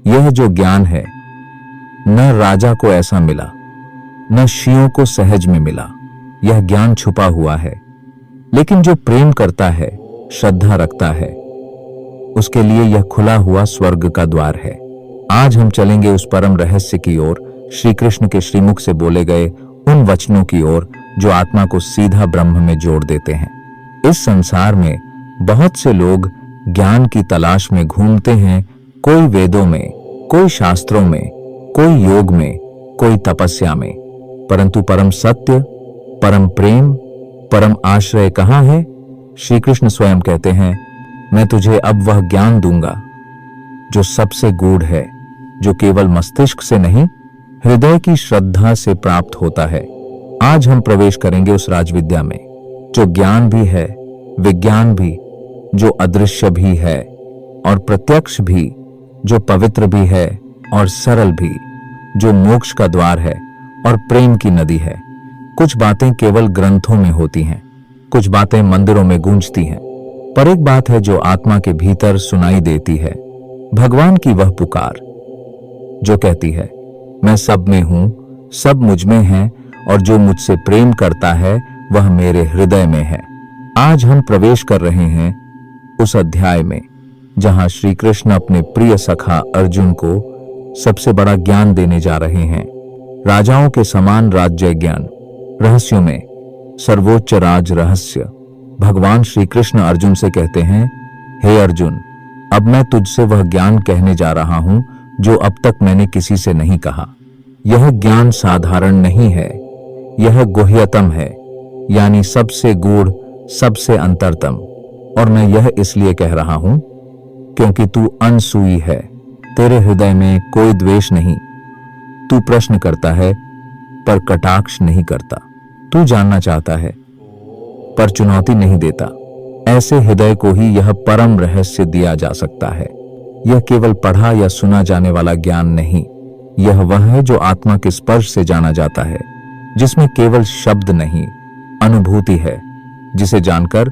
यह जो ज्ञान है, न राजा को ऐसा मिला, न ऋषियों को सहज में मिला। यह ज्ञान छुपा हुआ है, लेकिन जो प्रेम करता है, श्रद्धा रखता है, उसके लिए यह खुला हुआ स्वर्ग का द्वार है। आज हम चलेंगे उस परम रहस्य की ओर, श्री कृष्ण के श्रीमुख से बोले गए उन वचनों की ओर जो आत्मा को सीधा ब्रह्म में जोड़ देते हैं। इस संसार में बहुत से लोग ज्ञान की तलाश में घूमते हैं, कोई वेदों में, कोई शास्त्रों में, कोई योग में, कोई तपस्या में, परंतु परम सत्य, परम प्रेम, परम आश्रय कहाँ है? श्री कृष्ण स्वयं कहते हैं, मैं तुझे अब वह ज्ञान दूंगा जो सबसे गूढ़ है, जो केवल मस्तिष्क से नहीं, हृदय की श्रद्धा से प्राप्त होता है। आज हम प्रवेश करेंगे उस राजविद्या में जो ज्ञान भी है, विज्ञान भी, जो अदृश्य भी है और प्रत्यक्ष भी, जो पवित्र भी है और सरल भी, जो मोक्ष का द्वार है और प्रेम की नदी है। कुछ बातें केवल ग्रंथों में होती हैं, कुछ बातें मंदिरों में गूंजती हैं, पर एक बात है जो आत्मा के भीतर सुनाई देती है, भगवान की वह पुकार जो कहती है, मैं सब में हूं, सब मुझ में है और जो मुझसे प्रेम करता है वह मेरे हृदय में है। आज हम प्रवेश कर रहे हैं उस अध्याय में जहां श्री कृष्ण अपने प्रिय सखा अर्जुन को सबसे बड़ा ज्ञान देने जा रहे हैं। राजाओं के समान राज्य ज्ञान, रहस्यों में सर्वोच्च राज रहस्य। भगवान श्री कृष्ण अर्जुन से कहते हैं, हे अर्जुन, अब मैं तुझसे वह ज्ञान कहने जा रहा हूं जो अब तक मैंने किसी से नहीं कहा। यह ज्ञान साधारण नहीं है, यह गुह्यतम है, यानी सबसे गूढ़, सबसे अंतरतम। और मैं यह इसलिए कह रहा हूं क्योंकि तू अनसूई है, तेरे हृदय में कोई द्वेष नहीं, तू प्रश्न करता है पर कटाक्ष नहीं करता, तू जानना चाहता है पर चुनौती नहीं देता। ऐसे हृदय को ही यह परम रहस्य दिया जा सकता है। यह केवल पढ़ा या सुना जाने वाला ज्ञान नहीं, यह वह है जो आत्मा के स्पर्श से जाना जाता है, जिसमें केवल शब्द नहीं, अनुभूति है, जिसे जानकर,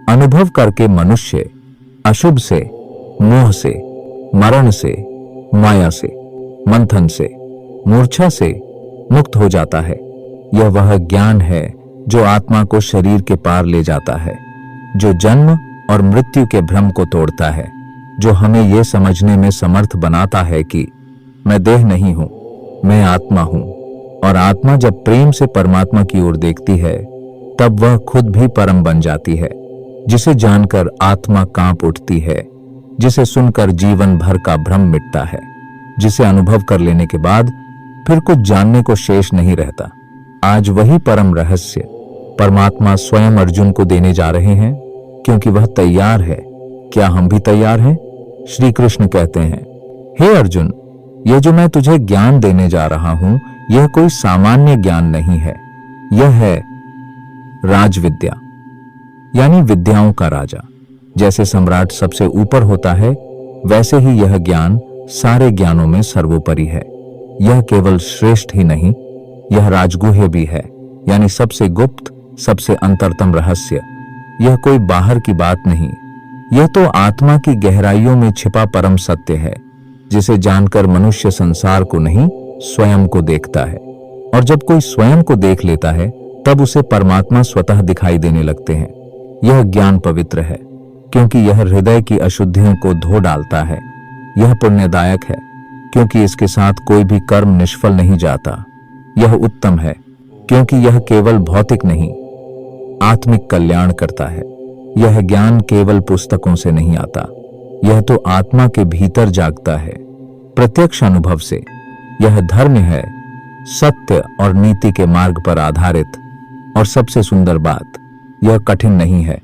अनुभव करके मनुष्य अशुभ से, मोह से, मरण से, माया से, मंथन से, मूर्छा से मुक्त हो जाता है। यह वह ज्ञान है जो आत्मा को शरीर के पार ले जाता है, जो जन्म और मृत्यु के भ्रम को तोड़ता है, जो हमें यह समझने में समर्थ बनाता है कि मैं देह नहीं हूं, मैं आत्मा हूं। और आत्मा जब प्रेम से परमात्मा की ओर देखती है तब वह खुद भी परम बन जाती है, जिसे जानकर आत्मा कांप उठती है, जिसे सुनकर जीवन भर का भ्रम मिटता है, जिसे अनुभव कर लेने के बाद फिर कुछ जानने को शेष नहीं रहता। आज वही परम रहस्य परमात्मा स्वयं अर्जुन को देने जा रहे हैं, क्योंकि वह तैयार है। क्या हम भी तैयार हैं? श्री कृष्ण कहते हैं, हे अर्जुन, यह जो मैं तुझे ज्ञान देने जा रहा हूं, यह कोई सामान्य ज्ञान नहीं है, यह है राजविद्या, यानी विद्याओं का राजा। जैसे सम्राट सबसे ऊपर होता है, वैसे ही यह ज्ञान सारे ज्ञानों में सर्वोपरि है। यह केवल श्रेष्ठ ही नहीं, यह राजगुह्य भी है, यानी सबसे गुप्त, सबसे अंतरतम रहस्य। यह कोई बाहर की बात नहीं, यह तो आत्मा की गहराइयों में छिपा परम सत्य है, जिसे जानकर मनुष्य संसार को नहीं, स्वयं को देखता है। और जब कोई स्वयं को देख लेता है तब उसे परमात्मा स्वतः दिखाई देने लगते हैं। यह ज्ञान पवित्र है क्योंकि यह हृदय की अशुद्धियों को धो डालता है। यह पुण्यदायक है क्योंकि इसके साथ कोई भी कर्म निष्फल नहीं जाता। यह उत्तम है क्योंकि यह केवल भौतिक नहीं, आत्मिक कल्याण करता है। यह ज्ञान केवल पुस्तकों से नहीं आता, यह तो आत्मा के भीतर जागता है, प्रत्यक्ष अनुभव से। यह धर्म है, सत्य और नीति के मार्ग पर आधारित। और सबसे सुंदर बात, यह कठिन नहीं है,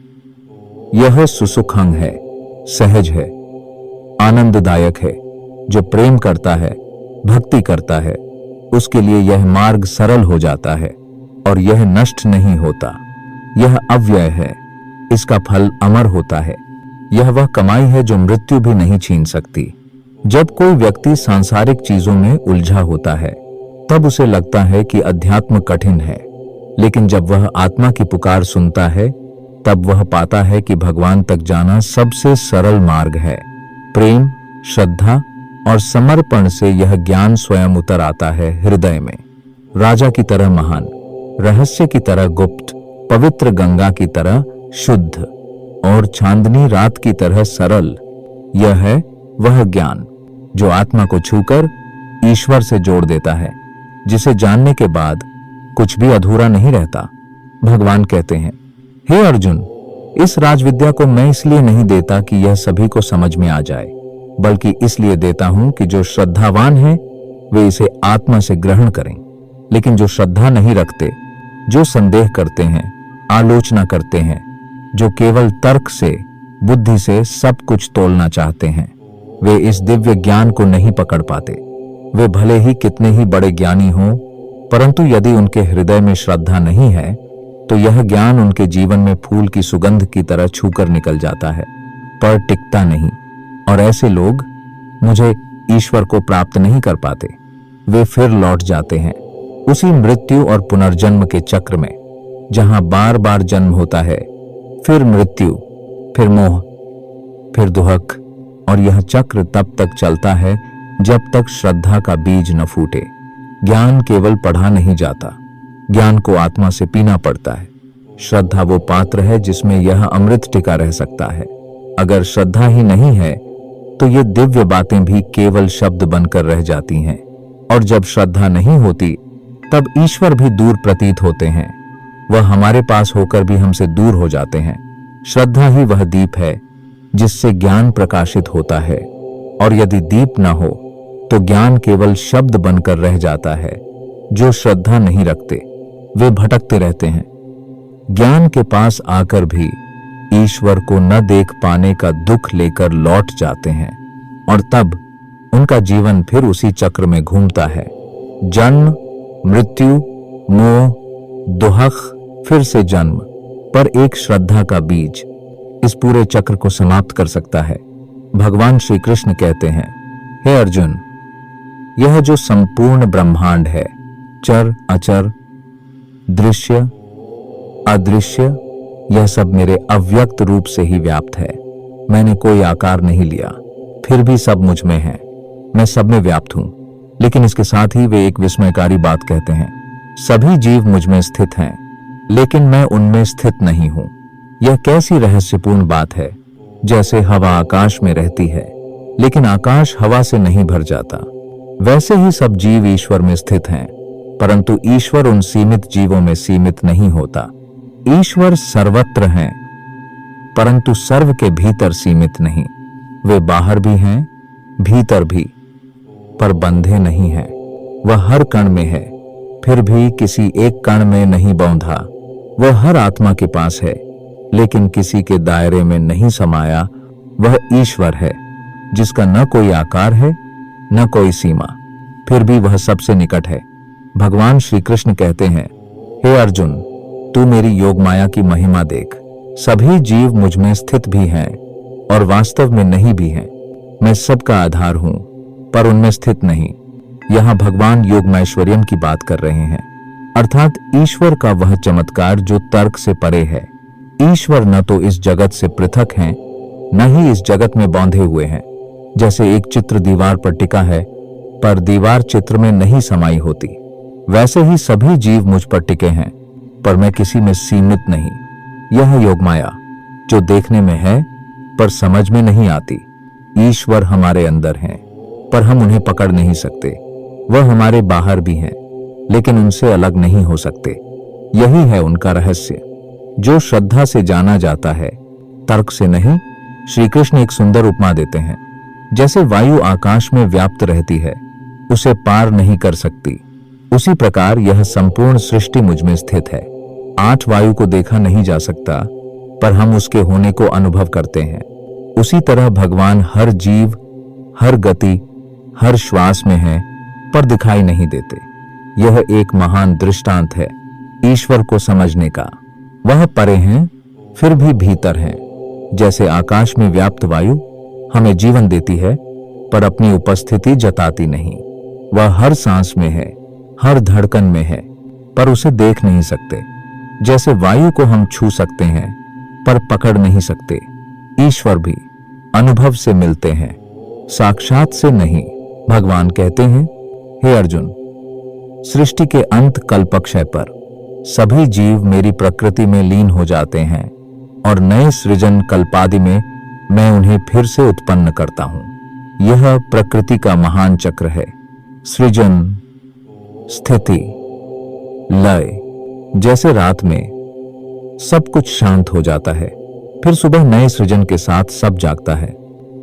यह सुसुखंग है, सहज है, आनंददायक है। जो प्रेम करता है, भक्ति करता है, उसके लिए यह मार्ग सरल हो जाता है और यह नष्ट नहीं होता। यह अव्यय है, इसका फल अमर होता है। यह वह कमाई है जो मृत्यु भी नहीं छीन सकती। जब कोई व्यक्ति सांसारिक चीजों में उलझा होता है तब उसे लगता है कि अध्यात्म कठिन है, लेकिन जब वह आत्मा की पुकार सुनता है तब वह पाता है कि भगवान तक जाना सबसे सरल मार्ग है। प्रेम, श्रद्धा और समर्पण से यह ज्ञान स्वयं उतर आता है हृदय में। राजा की तरह महान, रहस्य की तरह गुप्त, पवित्र गंगा की तरह शुद्ध और चांदनी रात की तरह सरल, यह है वह ज्ञान जो आत्मा को छूकर ईश्वर से जोड़ देता है, जिसे जानने के बाद कुछ भी अधूरा नहीं रहता। भगवान कहते हैं, हे अर्जुन, इस राजविद्या को मैं इसलिए नहीं देता कि यह सभी को समझ में आ जाए, बल्कि इसलिए देता हूं कि जो श्रद्धावान हैं वे इसे आत्मा से ग्रहण करें। लेकिन जो श्रद्धा नहीं रखते, जो संदेह करते हैं, आलोचना करते हैं, जो केवल तर्क से, बुद्धि से सब कुछ तोलना चाहते हैं, वे इस दिव्य ज्ञान को नहीं पकड़ पाते। वे भले ही कितने ही बड़े ज्ञानी हों, परंतु यदि उनके हृदय में श्रद्धा नहीं है तो यह ज्ञान उनके जीवन में फूल की सुगंध की तरह छूकर निकल जाता है, पर टिकता नहीं। और ऐसे लोग मुझे ईश्वर को प्राप्त नहीं कर पाते। वे फिर लौट जाते हैं उसी मृत्यु और पुनर्जन्म के चक्र में, जहां बार बार जन्म होता है, फिर मृत्यु, फिर मोह, फिर दुहक। और यह चक्र तब तक चलता है जब तक श्रद्धा का बीज न फूटे। ज्ञान केवल पढ़ा नहीं जाता, ज्ञान को आत्मा से पीना पड़ता है। श्रद्धा वो पात्र है जिसमें यह अमृत टिका रह सकता है। अगर श्रद्धा ही नहीं है तो ये दिव्य बातें भी केवल शब्द बनकर रह जाती हैं। और जब श्रद्धा नहीं होती तब ईश्वर भी दूर प्रतीत होते हैं। वह हमारे पास होकर भी हमसे दूर हो जाते हैं। श्रद्धा ही वह दीप है जिससे ज्ञान प्रकाशित होता है, और यदि दीप न हो तो ज्ञान केवल शब्द बनकर रह जाता है। जो श्रद्धा नहीं रखते वे भटकते रहते हैं, ज्ञान के पास आकर भी ईश्वर को न देख पाने का दुख लेकर लौट जाते हैं, और तब उनका जीवन फिर उसी चक्र में घूमता है। जन्म, मृत्यु, मोह, दुहक, फिर से जन्म। पर एक श्रद्धा का बीज इस पूरे चक्र को समाप्त कर सकता है। भगवान श्री कृष्ण कहते हैं, हे अर्जुन, यह जो संपूर्ण ब्रह्मांड है, चर अचर, दृश्य अदृश्य, यह सब मेरे अव्यक्त रूप से ही व्याप्त है। मैंने कोई आकार नहीं लिया, फिर भी सब मुझ में है। मैं सब में व्याप्त हूं। लेकिन इसके साथ ही वे एक विस्मयकारी बात कहते हैं, सभी जीव मुझ में स्थित हैं, लेकिन मैं उनमें स्थित नहीं हूं। यह कैसी रहस्यपूर्ण बात है। जैसे हवा आकाश में रहती है, लेकिन आकाश हवा से नहीं भर जाता, वैसे ही सब जीव ईश्वर में स्थित हैं, परंतु ईश्वर उन सीमित जीवों में सीमित नहीं होता। ईश्वर सर्वत्र हैं, परंतु सर्व के भीतर सीमित नहीं। वे बाहर भी हैं, भीतर भी, पर बंधे नहीं हैं। वह हर कण में है, फिर भी किसी एक कण में नहीं बौंधा। वह हर आत्मा के पास है, लेकिन किसी के दायरे में नहीं समाया। वह ईश्वर है जिसका न कोई आकार है, न कोई सीमा, फिर भी वह सबसे निकट है। भगवान श्री कृष्ण कहते हैं, हे अर्जुन, तू मेरी योग माया की महिमा देख। सभी जीव मुझ में स्थित भी हैं और वास्तव में नहीं भी हैं। मैं सबका आधार हूं, पर उनमें स्थित नहीं। यहां भगवान योगमैश्वर्यम की बात कर रहे हैं, अर्थात ईश्वर का वह चमत्कार जो तर्क से परे है। ईश्वर न तो इस जगत से पृथक हैं, न ही इस जगत में बंधे हुए हैं। जैसे एक चित्र दीवार पर टिका है, पर दीवार चित्र में नहीं समाई होती, वैसे ही सभी जीव मुझ पर टिके हैं, पर मैं किसी में सीमित नहीं। यह योगमाया जो देखने में है पर समझ में नहीं आती। ईश्वर हमारे अंदर हैं, पर हम उन्हें पकड़ नहीं सकते। वह हमारे बाहर भी हैं, लेकिन उनसे अलग नहीं हो सकते। यही है उनका रहस्य, जो श्रद्धा से जाना जाता है, तर्क से नहीं। श्री कृष्ण एक सुंदर उपमा देते हैं। जैसे वायु आकाश में व्याप्त रहती है, उसे पार नहीं कर सकती, उसी प्रकार यह संपूर्ण सृष्टि मुझ में स्थित है। 8 वायु को देखा नहीं जा सकता, पर हम उसके होने को अनुभव करते हैं। उसी तरह भगवान हर जीव, हर गति, हर श्वास में है, पर दिखाई नहीं देते। यह एक महान दृष्टांत है ईश्वर को समझने का। वह परे हैं, फिर भी भीतर हैं। जैसे आकाश में व्याप्त वायु हमें जीवन देती है, पर अपनी उपस्थिति जताती नहीं। वह हर सांस में है, हर धड़कन में है, पर उसे देख नहीं सकते। जैसे वायु को हम छू सकते हैं, पर पकड़ नहीं सकते, ईश्वर भी अनुभव से मिलते हैं, साक्षात से नहीं। भगवान कहते हैं, हे अर्जुन, सृष्टि के अंत कल्पक्षय पर सभी जीव मेरी प्रकृति में लीन हो जाते हैं और नए सृजन कल्पादि में मैं उन्हें फिर से उत्पन्न करता हूं। यह प्रकृति का महान चक्र है। सृजन, स्थिति, लय। जैसे रात में सब कुछ शांत हो जाता है, फिर सुबह नए सृजन के साथ सब जागता है,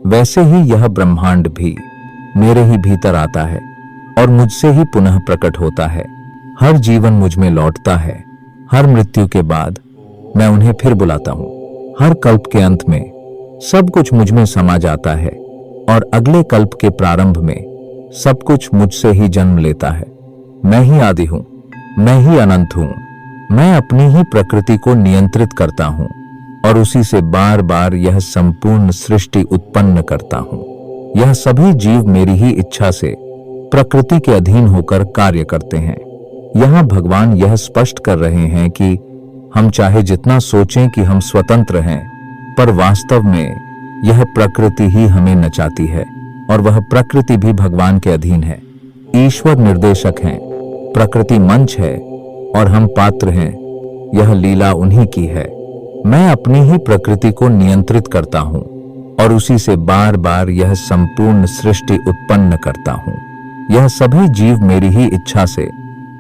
वैसे ही यह ब्रह्मांड भी मेरे ही भीतर आता है और मुझसे ही पुनः प्रकट होता है। हर जीवन मुझ में लौटता है। हर मृत्यु के बाद मैं उन्हें फिर बुलाता हूं। हर कल्प के अंत में सब कुछ मुझ में समा जाता है और अगले कल्प के प्रारंभ में सब कुछ मुझसे ही जन्म लेता है। मैं ही आदि हूं, मैं ही अनंत हूं। मैं अपनी ही प्रकृति को नियंत्रित करता हूं और उसी से बार बार यह संपूर्ण सृष्टि उत्पन्न करता हूं। यह सभी जीव मेरी ही इच्छा से प्रकृति के अधीन होकर कार्य करते हैं। यहां भगवान यह स्पष्ट कर रहे हैं कि हम चाहे जितना सोचें कि हम स्वतंत्र हैं, पर वास्तव में यह प्रकृति ही हमें नचाती है और वह प्रकृति भी भगवान के अधीन है। ईश्वर निर्देशक हैं, प्रकृति मंच है और हम पात्र हैं। यह लीला उन्हीं की है। मैं अपनी ही प्रकृति को नियंत्रित करता हूं और उसी से बार बार यह संपूर्ण सृष्टि उत्पन्न करता हूं। यह सभी जीव मेरी ही इच्छा से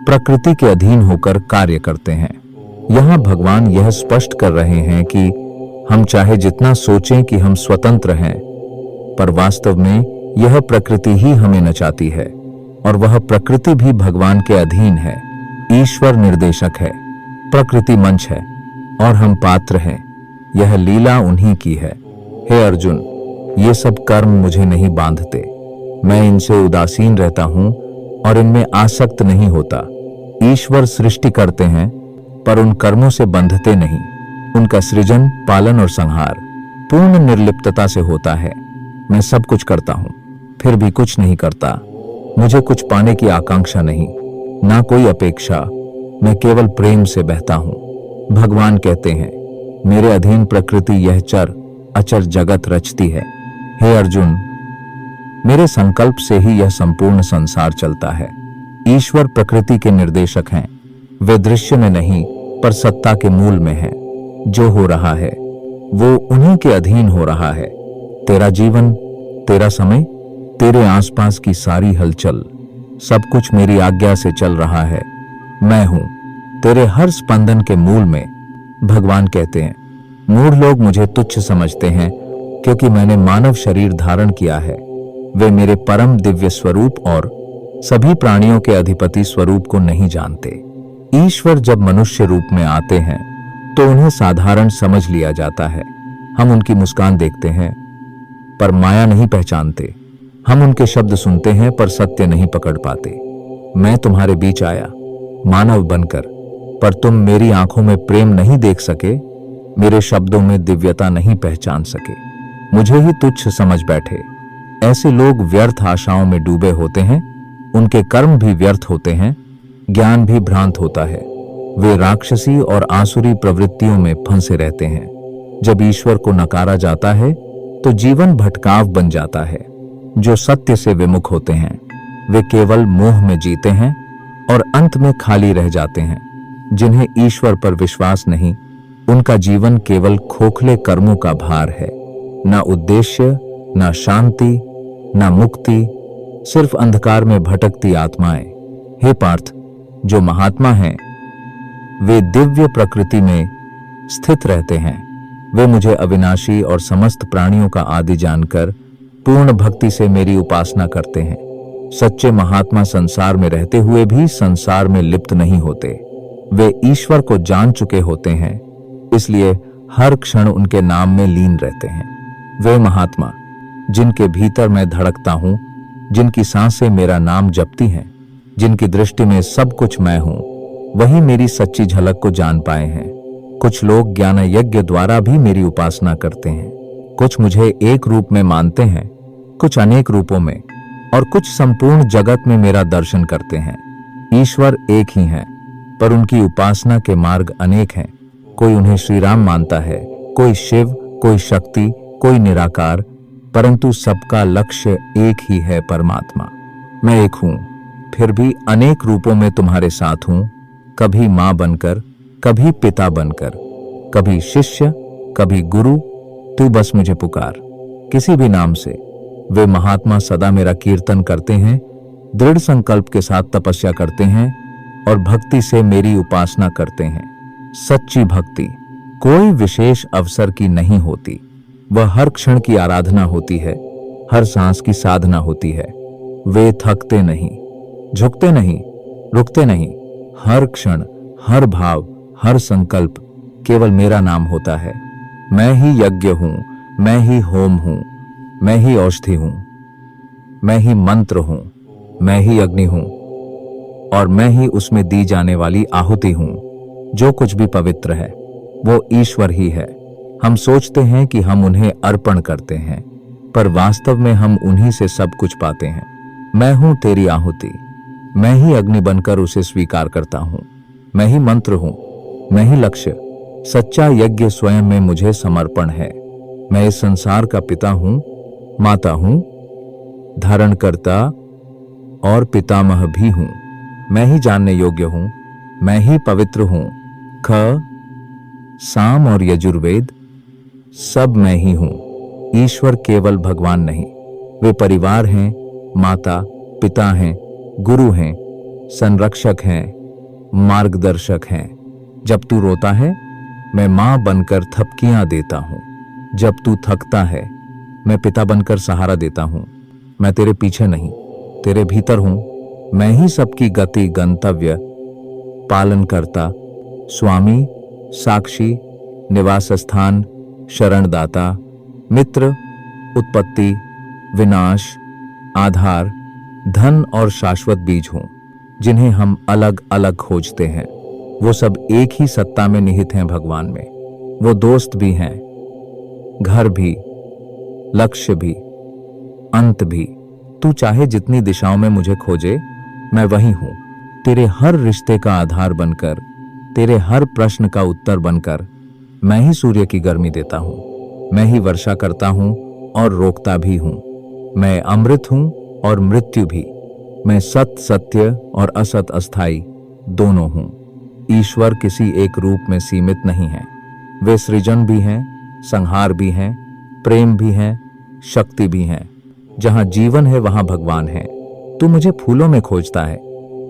प्रकृति के अधीन होकर कार्य करते हैं। यहां भगवान यह स्पष्ट कर रहे हैं कि हम चाहे जितना सोचें कि हम स्वतंत्र हैं, पर वास्तव में यह प्रकृति ही हमें नचाती है और वह प्रकृति भी भगवान के अधीन है। ईश्वर निर्देशक है, प्रकृति मंच है और हम पात्र हैं। यह लीला उन्हीं की है। हे अर्जुन, ये सब कर्म मुझे नहीं बांधते। मैं इनसे उदासीन रहता हूं और इनमें आसक्त नहीं होता। ईश्वर सृष्टि करते हैं पर उन कर्मों से बंधते नहीं। उनका सृजन, पालन और संहार पूर्ण निर्लिप्तता से होता है। मैं सब कुछ करता हूं, फिर भी कुछ नहीं करता। मुझे कुछ पाने की आकांक्षा नहीं, ना कोई अपेक्षा। मैं केवल प्रेम से बहता हूं। भगवान कहते हैं, मेरे अधीन प्रकृति यह चर अचर जगत रचती है। हे अर्जुन, मेरे संकल्प से ही यह संपूर्ण संसार चलता है। ईश्वर प्रकृति के निर्देशक हैं। वे दृश्य में नहीं पर सत्ता के मूल में हैं। जो हो रहा है वो उन्हीं के अधीन हो रहा है। तेरा जीवन, तेरा समय, तेरे आसपास की सारी हलचल, सब कुछ मेरी आज्ञा से चल रहा है। मैं हूं तेरे हर स्पंदन के मूल में। भगवान कहते हैं, मूढ़ लोग मुझे तुच्छ समझते हैं क्योंकि मैंने मानव शरीर धारण किया है। वे मेरे परम दिव्य स्वरूप और सभी प्राणियों के अधिपति स्वरूप को नहीं जानते। ईश्वर जब मनुष्य रूप में आते हैं तो उन्हें साधारण समझ लिया जाता है। हम उनकी मुस्कान देखते हैं पर माया नहीं पहचानते। हम उनके शब्द सुनते हैं पर सत्य नहीं पकड़ पाते। मैं तुम्हारे बीच आया मानव बनकर, पर तुम मेरी आंखों में प्रेम नहीं देख सके, मेरे शब्दों में दिव्यता नहीं पहचान सके, मुझे ही तुच्छ समझ बैठे। ऐसे लोग व्यर्थ आशाओं में डूबे होते हैं। उनके कर्म भी व्यर्थ होते हैं, ज्ञान भी भ्रांत होता है। वे राक्षसी और आसुरी प्रवृत्तियों में फंसे रहते हैं। जब ईश्वर को नकारा जाता है तो जीवन भटकाव बन जाता है। जो सत्य से विमुख होते हैं वे केवल मोह में जीते हैं और अंत में खाली रह जाते हैं। जिन्हें ईश्वर पर विश्वास नहीं, उनका जीवन केवल खोखले कर्मों का भार है। न उद्देश्य, न शांति, न मुक्ति, सिर्फ अंधकार में भटकती आत्माएं। हे पार्थ, जो महात्मा हैं वे दिव्य प्रकृति में स्थित रहते हैं। वे मुझे अविनाशी और समस्त प्राणियों का आदि जानकर पूर्ण भक्ति से मेरी उपासना करते हैं। सच्चे महात्मा संसार में रहते हुए भी संसार में लिप्त नहीं होते। वे ईश्वर को जान चुके होते हैं, इसलिए हर क्षण उनके नाम में लीन रहते हैं। वे महात्मा जिनके भीतर मैं धड़कता हूं, जिनकी सांसें मेरा नाम जपती हैं, जिनकी दृष्टि में सब कुछ मैं हूं, वही मेरी सच्ची झलक को जान पाए हैं। कुछ लोग ज्ञान यज्ञ द्वारा भी मेरी उपासना करते हैं। कुछ मुझे एक रूप में मानते हैं, कुछ अनेक रूपों में, और कुछ संपूर्ण जगत में मेरा दर्शन करते हैं। ईश्वर एक ही हैं, पर उनकी उपासना के मार्ग अनेक हैं। कोई उन्हें श्री राम मानता है, कोई शिव, कोई शक्ति, कोई निराकार, परंतु सबका लक्ष्य एक ही है, परमात्मा। मैं एक हूं, फिर भी अनेक रूपों में तुम्हारे साथ हूं, कभी मां बनकर, कभी पिता बनकर, कभी शिष्य, कभी गुरु। तू बस मुझे पुकार, किसी भी नाम से। वे महात्मा सदा मेरा कीर्तन करते हैं, दृढ़ संकल्प के साथ तपस्या करते हैं और भक्ति से मेरी उपासना करते हैं। सच्ची भक्ति कोई विशेष अवसर की नहीं होती, वह हर क्षण की आराधना होती है, हर सांस की साधना होती है। वे थकते नहीं, झुकते नहीं, रुकते नहीं। हर क्षण, हर भाव, हर संकल्प केवल मेरा नाम होता है। मैं ही यज्ञ हूं, मैं ही होम हूं, मैं ही औषधि हूं, मैं ही मंत्र हूं, मैं ही अग्नि हूं और मैं ही उसमें दी जाने वाली आहुति हूं। जो कुछ भी पवित्र है वो ईश्वर ही है। हम सोचते हैं कि हम उन्हें अर्पण करते हैं, पर वास्तव में हम उन्हीं से सब कुछ पाते हैं। मैं हूं तेरी आहुति, मैं ही अग्नि बनकर उसे स्वीकार करता हूं, मैं ही मंत्र हूं, मैं ही लक्ष्य। सच्चा यज्ञ स्वयं में मुझे समर्पण है। मैं इस संसार का पिता हूं, माता हूं, धारणकर्ता और पितामह भी हूं। मैं ही जानने योग्य हूं, मैं ही पवित्र हूं। ख, साम और यजुर्वेद सब मैं ही हूं। ईश्वर केवल भगवान नहीं, वे परिवार हैं, माता पिता हैं, गुरु हैं, संरक्षक हैं, मार्गदर्शक हैं। जब तू रोता है मैं मां बनकर थपकियां देता हूं। जब तू थकता है मैं पिता बनकर सहारा देता हूं। मैं तेरे पीछे नहीं, तेरे भीतर हूं। मैं ही सबकी गति, गंतव्य, पालन करता, स्वामी, साक्षी, निवास स्थान, शरणदाता, मित्र, उत्पत्ति, विनाश, आधार, धन और शाश्वत बीज हूं, जिन्हें हम अलग अलग खोजते हैं। वो सब एक ही सत्ता में निहित हैं, भगवान में। वो दोस्त भी हैं, घर भी, लक्ष्य भी, अंत भी। तू चाहे जितनी दिशाओं में मुझे खोजे, मैं वही हूं। तेरे हर रिश्ते का आधार बनकर, तेरे हर प्रश्न का उत्तर बनकर। मैं ही सूर्य की गर्मी देता हूं, मैं ही वर्षा करता हूं और रोकता भी हूं। मैं अमृत हूं और मृत्यु भी। मैं सत सत्य और असत अस्थाई दोनों हूं। ईश्वर किसी एक रूप में सीमित नहीं है। वे सृजन भी हैं, संहार भी हैं, प्रेम भी हैं, शक्ति भी हैं। जहां जीवन है वहां भगवान है। तू मुझे फूलों में खोजता है,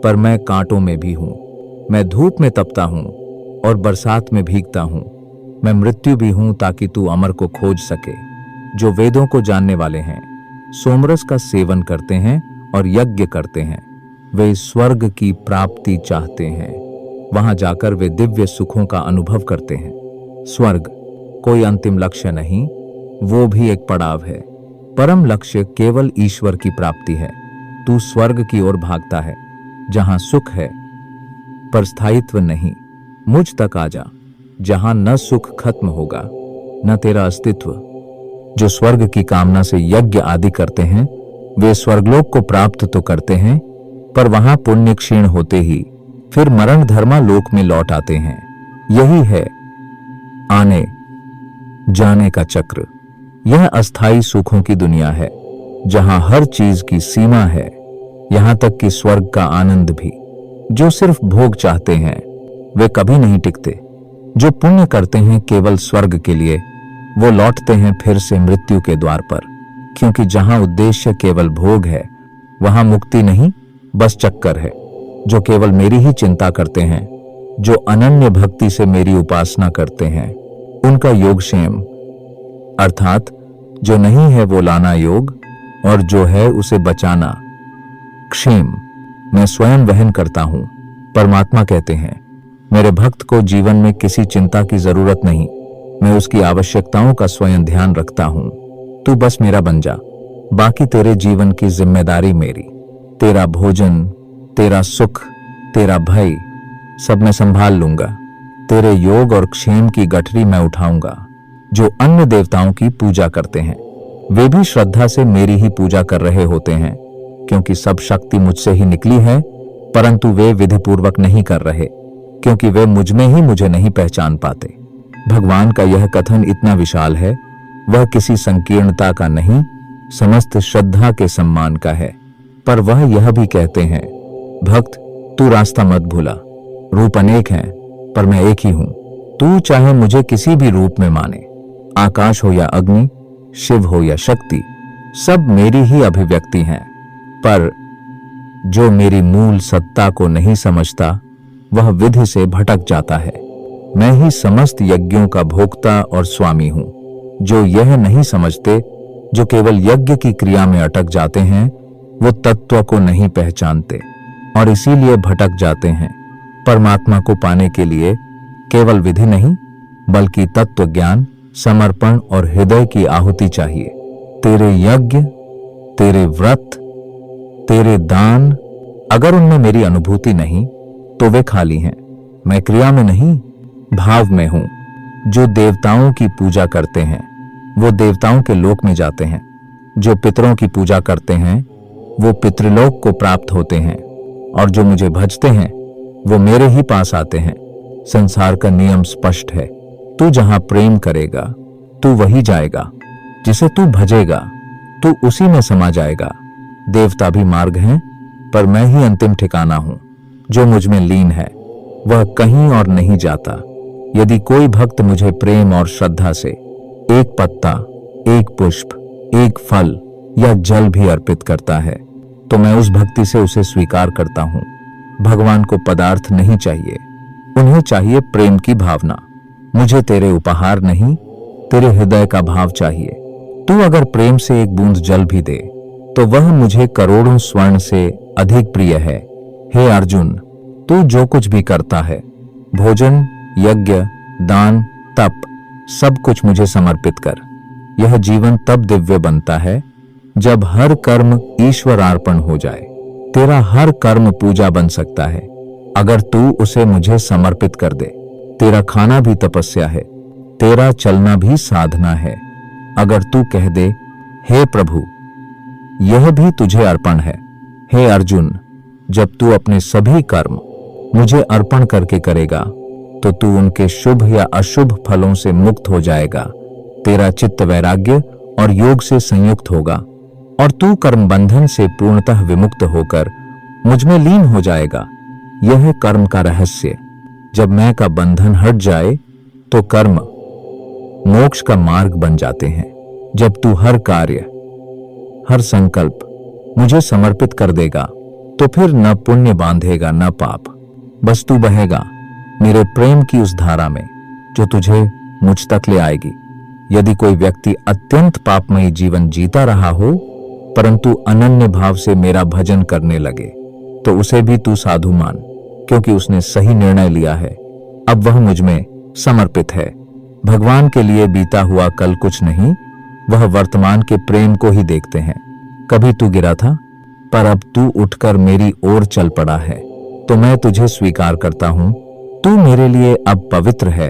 पर मैं कांटों में भी हूं। मैं धूप में तपता हूं और बरसात में भीगता हूं। मैं मृत्यु भी हूं ताकि तू अमर को खोज सके। जो वेदों को जानने वाले हैं, सोमरस का सेवन करते हैं और यज्ञ करते हैं, वे स्वर्ग की प्राप्ति चाहते हैं। वहां जाकर वे दिव्य सुखों का अनुभव करते हैं। स्वर्ग कोई अंतिम लक्ष्य नहीं, वो भी एक पड़ाव है। परम लक्ष्य केवल ईश्वर की प्राप्ति है। तू स्वर्ग की ओर भागता है, जहां सुख है पर स्थायित्व नहीं। मुझ तक आ जा, जहां न सुख खत्म होगा न तेरा अस्तित्व। जो स्वर्ग की कामना से यज्ञ आदि करते हैं, वे स्वर्गलोक को प्राप्त तो करते हैं, पर वहां पुण्य क्षीण होते ही फिर मरण धर्मा लोक में लौट आते हैं। यही है आने जाने का चक्र। यह अस्थाई सुखों की दुनिया है, जहां हर चीज की सीमा है, यहां तक कि स्वर्ग का आनंद भी। जो सिर्फ भोग चाहते हैं वे कभी नहीं टिकते। जो पुण्य करते हैं केवल स्वर्ग के लिए, वो लौटते हैं फिर से मृत्यु के द्वार पर। क्योंकि जहां उद्देश्य केवल भोग है, वहां मुक्ति नहीं, बस चक्कर है। जो केवल मेरी ही चिंता करते हैं, जो अनन्य भक्ति से मेरी उपासना करते हैं, उनका योगक्षेम, अर्थात जो नहीं है वो लाना योग, और जो है उसे बचाना क्षेम, मैं स्वयं वहन करता हूं। परमात्मा कहते हैं, मेरे भक्त को जीवन में किसी चिंता की जरूरत नहीं। मैं उसकी आवश्यकताओं का स्वयं ध्यान रखता हूं। तू बस मेरा बन जा, बाकी तेरे जीवन की जिम्मेदारी मेरी। तेरा भोजन, तेरा सुख, तेरा भय सब मैं संभाल लूंगा। तेरे योग और क्षेम की गठरी मैं उठाऊंगा। जो अन्य देवताओं की पूजा करते हैं, वे भी श्रद्धा से मेरी ही पूजा कर रहे होते हैं, क्योंकि सब शक्ति मुझसे ही निकली है, परंतु वे विधिपूर्वक नहीं कर रहे, क्योंकि वे मुझ में ही मुझे नहीं पहचान पाते। भगवान का यह कथन इतना विशाल है, वह किसी संकीर्णता का नहीं, समस्त श्रद्धा के सम्मान का है। पर वह यह भी कहते हैं, भक्त तू रास्ता मत भूला, रूप अनेक हैं पर मैं एक ही हूं। तू चाहे मुझे किसी भी रूप में माने, आकाश हो या अग्नि, शिव हो या शक्ति, सब मेरी ही अभिव्यक्ति हैं। पर जो मेरी मूल सत्ता को नहीं समझता वह विधि से भटक जाता है। मैं ही समस्त यज्ञों का भोक्ता और स्वामी हूं। जो यह नहीं समझते, जो केवल यज्ञ की क्रिया में अटक जाते हैं, वो तत्व को नहीं पहचानते और इसीलिए भटक जाते हैं। परमात्मा को पाने के लिए केवल विधि नहीं बल्कि तत्व ज्ञान, समर्पण और हृदय की आहुति चाहिए। तेरे यज्ञ, तेरे व्रत, तेरे दान, अगर उनमें मेरी अनुभूति नहीं तो वे खाली हैं। मैं क्रिया में नहीं, भाव में हूं। जो देवताओं की पूजा करते हैं वो देवताओं के लोक में जाते हैं। जो पितरों की पूजा करते हैं वो पितृलोक को प्राप्त होते हैं। और जो मुझे भजते हैं वो मेरे ही पास आते हैं। संसार का नियम स्पष्ट है। तू जहां प्रेम करेगा तू वही जाएगा। जिसे तू भजेगा तू उसी में समा जाएगा। देवता भी मार्ग हैं पर मैं ही अंतिम ठिकाना हूं। जो मुझ में लीन है वह कहीं और नहीं जाता। यदि कोई भक्त मुझे प्रेम और श्रद्धा से एक पत्ता, एक पुष्प, एक फल या जल भी अर्पित करता है तो मैं उस भक्ति से उसे स्वीकार करता हूं। भगवान को पदार्थ नहीं चाहिए, उन्हें चाहिए प्रेम की भावना। मुझे तेरे उपहार नहीं, तेरे हृदय का भाव चाहिए। तू अगर प्रेम से एक बूंद जल भी दे तो वह मुझे करोड़ों स्वर्ण से अधिक प्रिय है। हे अर्जुन, तू जो कुछ भी करता है, भोजन, यज्ञ, दान, तप, सब कुछ मुझे समर्पित कर। यह जीवन तब दिव्य बनता है जब हर कर्म ईश्वरार्पण हो जाए। तेरा हर कर्म पूजा बन सकता है अगर तू उसे मुझे समर्पित कर दे। तेरा खाना भी तपस्या है, तेरा चलना भी साधना है। अगर तू कह दे, हे प्रभु, यह भी तुझे अर्पण है। हे अर्जुन, जब तू अपने सभी कर्म मुझे अर्पण करके करेगा तो तू उनके शुभ या अशुभ फलों से मुक्त हो जाएगा। तेरा चित्त वैराग्य और योग से संयुक्त होगा और तू कर्म बंधन से पूर्णतः विमुक्त होकर मुझ में लीन हो जाएगा। यह है कर्म का रहस्य। जब मैं का बंधन हट जाए तो कर्म मोक्ष का मार्ग बन जाते हैं। जब तू हर कार्य, हर संकल्प मुझे समर्पित कर देगा तो फिर न पुण्य बांधेगा न पाप। बस तू बहेगा मेरे प्रेम की उस धारा में जो तुझे मुझ तक ले आएगी। यदि कोई व्यक्ति अत्यंत पापमयी जीवन जीता रहा हो परंतु अनन्य भाव से मेरा भजन करने लगे तो उसे भी तू साधु मान, क्योंकि उसने सही निर्णय लिया है। अब वह मुझ में समर्पित है। भगवान के लिए बीता हुआ कल कुछ नहीं, वह वर्तमान के प्रेम को ही देखते हैं। कभी तू गिरा था पर अब तू उठकर मेरी ओर चल पड़ा है तो मैं तुझे स्वीकार करता हूं। तू मेरे लिए अब पवित्र है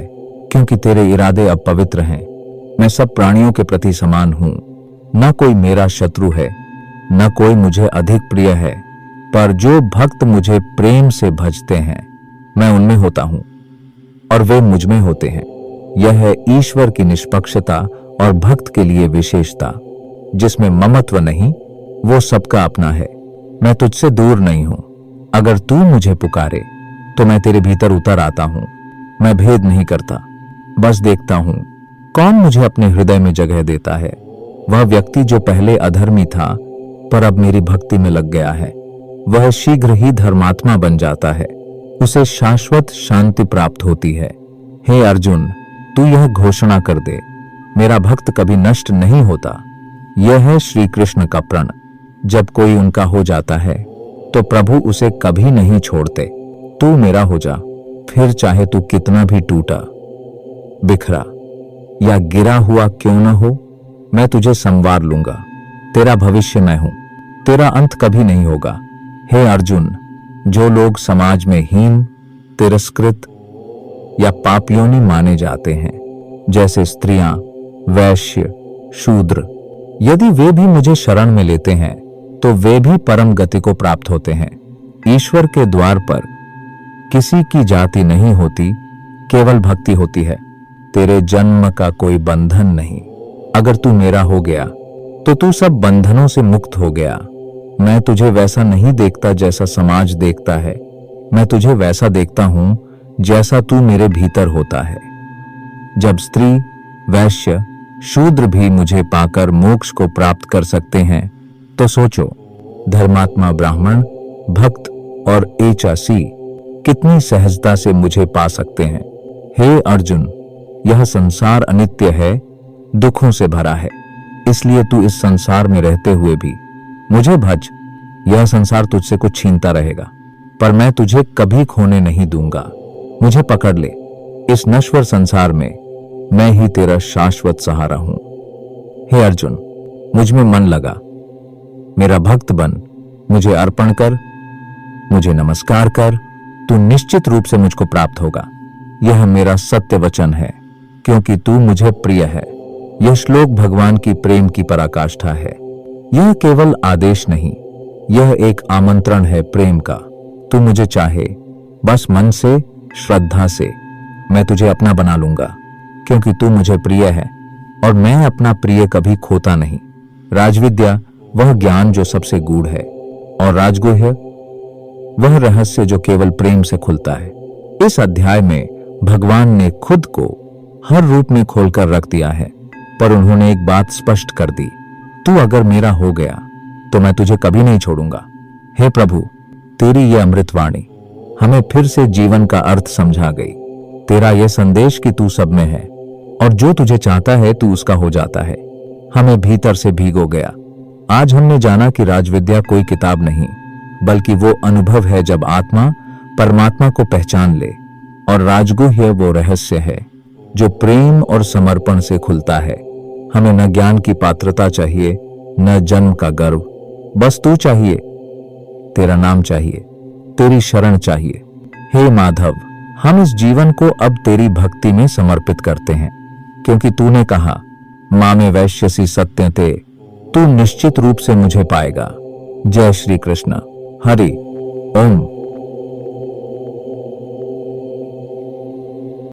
क्योंकि तेरे इरादे अब पवित्र हैं। मैं सब प्राणियों के प्रति समान हूं। न कोई मेरा शत्रु है, न कोई मुझे अधिक प्रिय है। पर जो भक्त मुझे प्रेम से भजते हैं मैं उनमें होता हूं और वे मुझ में होते हैं। यह है ईश्वर की निष्पक्षता और भक्त के लिए विशेषता। जिसमें ममत्व नहीं वो सबका अपना है। मैं तुझसे दूर नहीं हूं। अगर तू मुझे पुकारे तो मैं तेरे भीतर उतर आता हूं। मैं भेद नहीं करता, बस देखता हूं कौन मुझे अपने हृदय में जगह देता है। वह व्यक्ति जो पहले अधर्मी था पर अब मेरी भक्ति में लग गया है, वह शीघ्र ही धर्मात्मा बन जाता है। उसे शाश्वत शांति प्राप्त होती है। हे अर्जुन, तू यह घोषणा कर दे, मेरा भक्त कभी नष्ट नहीं होता। यह है श्री कृष्ण का प्रण। जब कोई उनका हो जाता है तो प्रभु उसे कभी नहीं छोड़ते। तू मेरा हो जा, फिर चाहे तू कितना भी टूटा, बिखरा या गिरा हुआ क्यों न हो, मैं तुझे संवार लूंगा। तेरा भविष्य मैं हूं, तेरा अंत कभी नहीं होगा। हे अर्जुन, जो लोग समाज में हीन, तिरस्कृत या पापियोनी माने जाते हैं, जैसे स्त्रियां, वैश्य, शूद्र, यदि वे भी मुझे शरण में लेते हैं तो वे भी परम गति को प्राप्त होते हैं। ईश्वर के द्वार पर किसी की जाति नहीं होती, केवल भक्ति होती है। तेरे जन्म का कोई बंधन नहीं। अगर तू मेरा हो गया तो तू सब बंधनों से मुक्त हो गया। मैं तुझे वैसा नहीं देखता जैसा समाज देखता है, मैं तुझे वैसा देखता हूं जैसा तू मेरे भीतर होता है। जब स्त्री, वैश्य, शूद्र भी मुझे पाकर मोक्ष को प्राप्त कर सकते हैं, तो सोचो धर्मात्मा ब्राह्मण, भक्त और एचासी कितनी सहजता से मुझे पा सकते हैं। हे अर्जुन, यह संसार अनित्य है, दुखों से भरा है, इसलिए तू इस संसार में रहते हुए भी मुझे भज। यह संसार तुझसे कुछ छीनता रहेगा, पर मैं तुझे कभी खोने नहीं दूंगा। मुझे पकड़ ले, इस नश्वर संसार में मैं ही तेरा शाश्वत सहारा हूं। हे अर्जुन, मुझ में मन लगा, मेरा भक्त बन, मुझे अर्पण कर, मुझे नमस्कार कर, तू निश्चित रूप से मुझको प्राप्त होगा। यह मेरा सत्य वचन है, क्योंकि तू मुझे प्रिय है। यह श्लोक भगवान की प्रेम की पराकाष्ठा है। यह केवल आदेश नहीं, यह एक आमंत्रण है प्रेम का। तू मुझे चाहे, बस मन से, श्रद्धा से, मैं तुझे अपना बना लूंगा, क्योंकि तू मुझे प्रिय है और मैं अपना प्रिय कभी खोता नहीं। राजविद्या वह ज्ञान जो सबसे गूढ़ है, और राजगुह्य वह रहस्य जो केवल प्रेम से खुलता है। इस अध्याय में भगवान ने खुद को हर रूप में खोलकर रख दिया है, पर उन्होंने एक बात स्पष्ट कर दी, तू अगर मेरा हो गया तो मैं तुझे कभी नहीं छोड़ूंगा। हे प्रभु, तेरी ये अमृतवाणी हमें फिर से जीवन का अर्थ समझा गई। तेरा यह संदेश कि तू सब में है और जो तुझे चाहता है तू उसका हो जाता है, हमें भीतर से भीगो गया। आज हमने जाना कि राजविद्या कोई किताब नहीं, बल्कि वो अनुभव है जब आत्मा परमात्मा को पहचान ले, और राजगुह्य वो रहस्य है जो प्रेम और समर्पण से खुलता है। हमें न ज्ञान की पात्रता चाहिए, न जन्म का गर्व, बस तू चाहिए, तेरा नाम चाहिए, तेरी शरण चाहिए। हे माधव, हम इस जीवन को अब तेरी भक्ति में समर्पित करते हैं, क्योंकि तूने कहा, मां में वैश्यसी सत्य ते, तू निश्चित रूप से मुझे पाएगा। जय श्री कृष्ण। हरि ओम।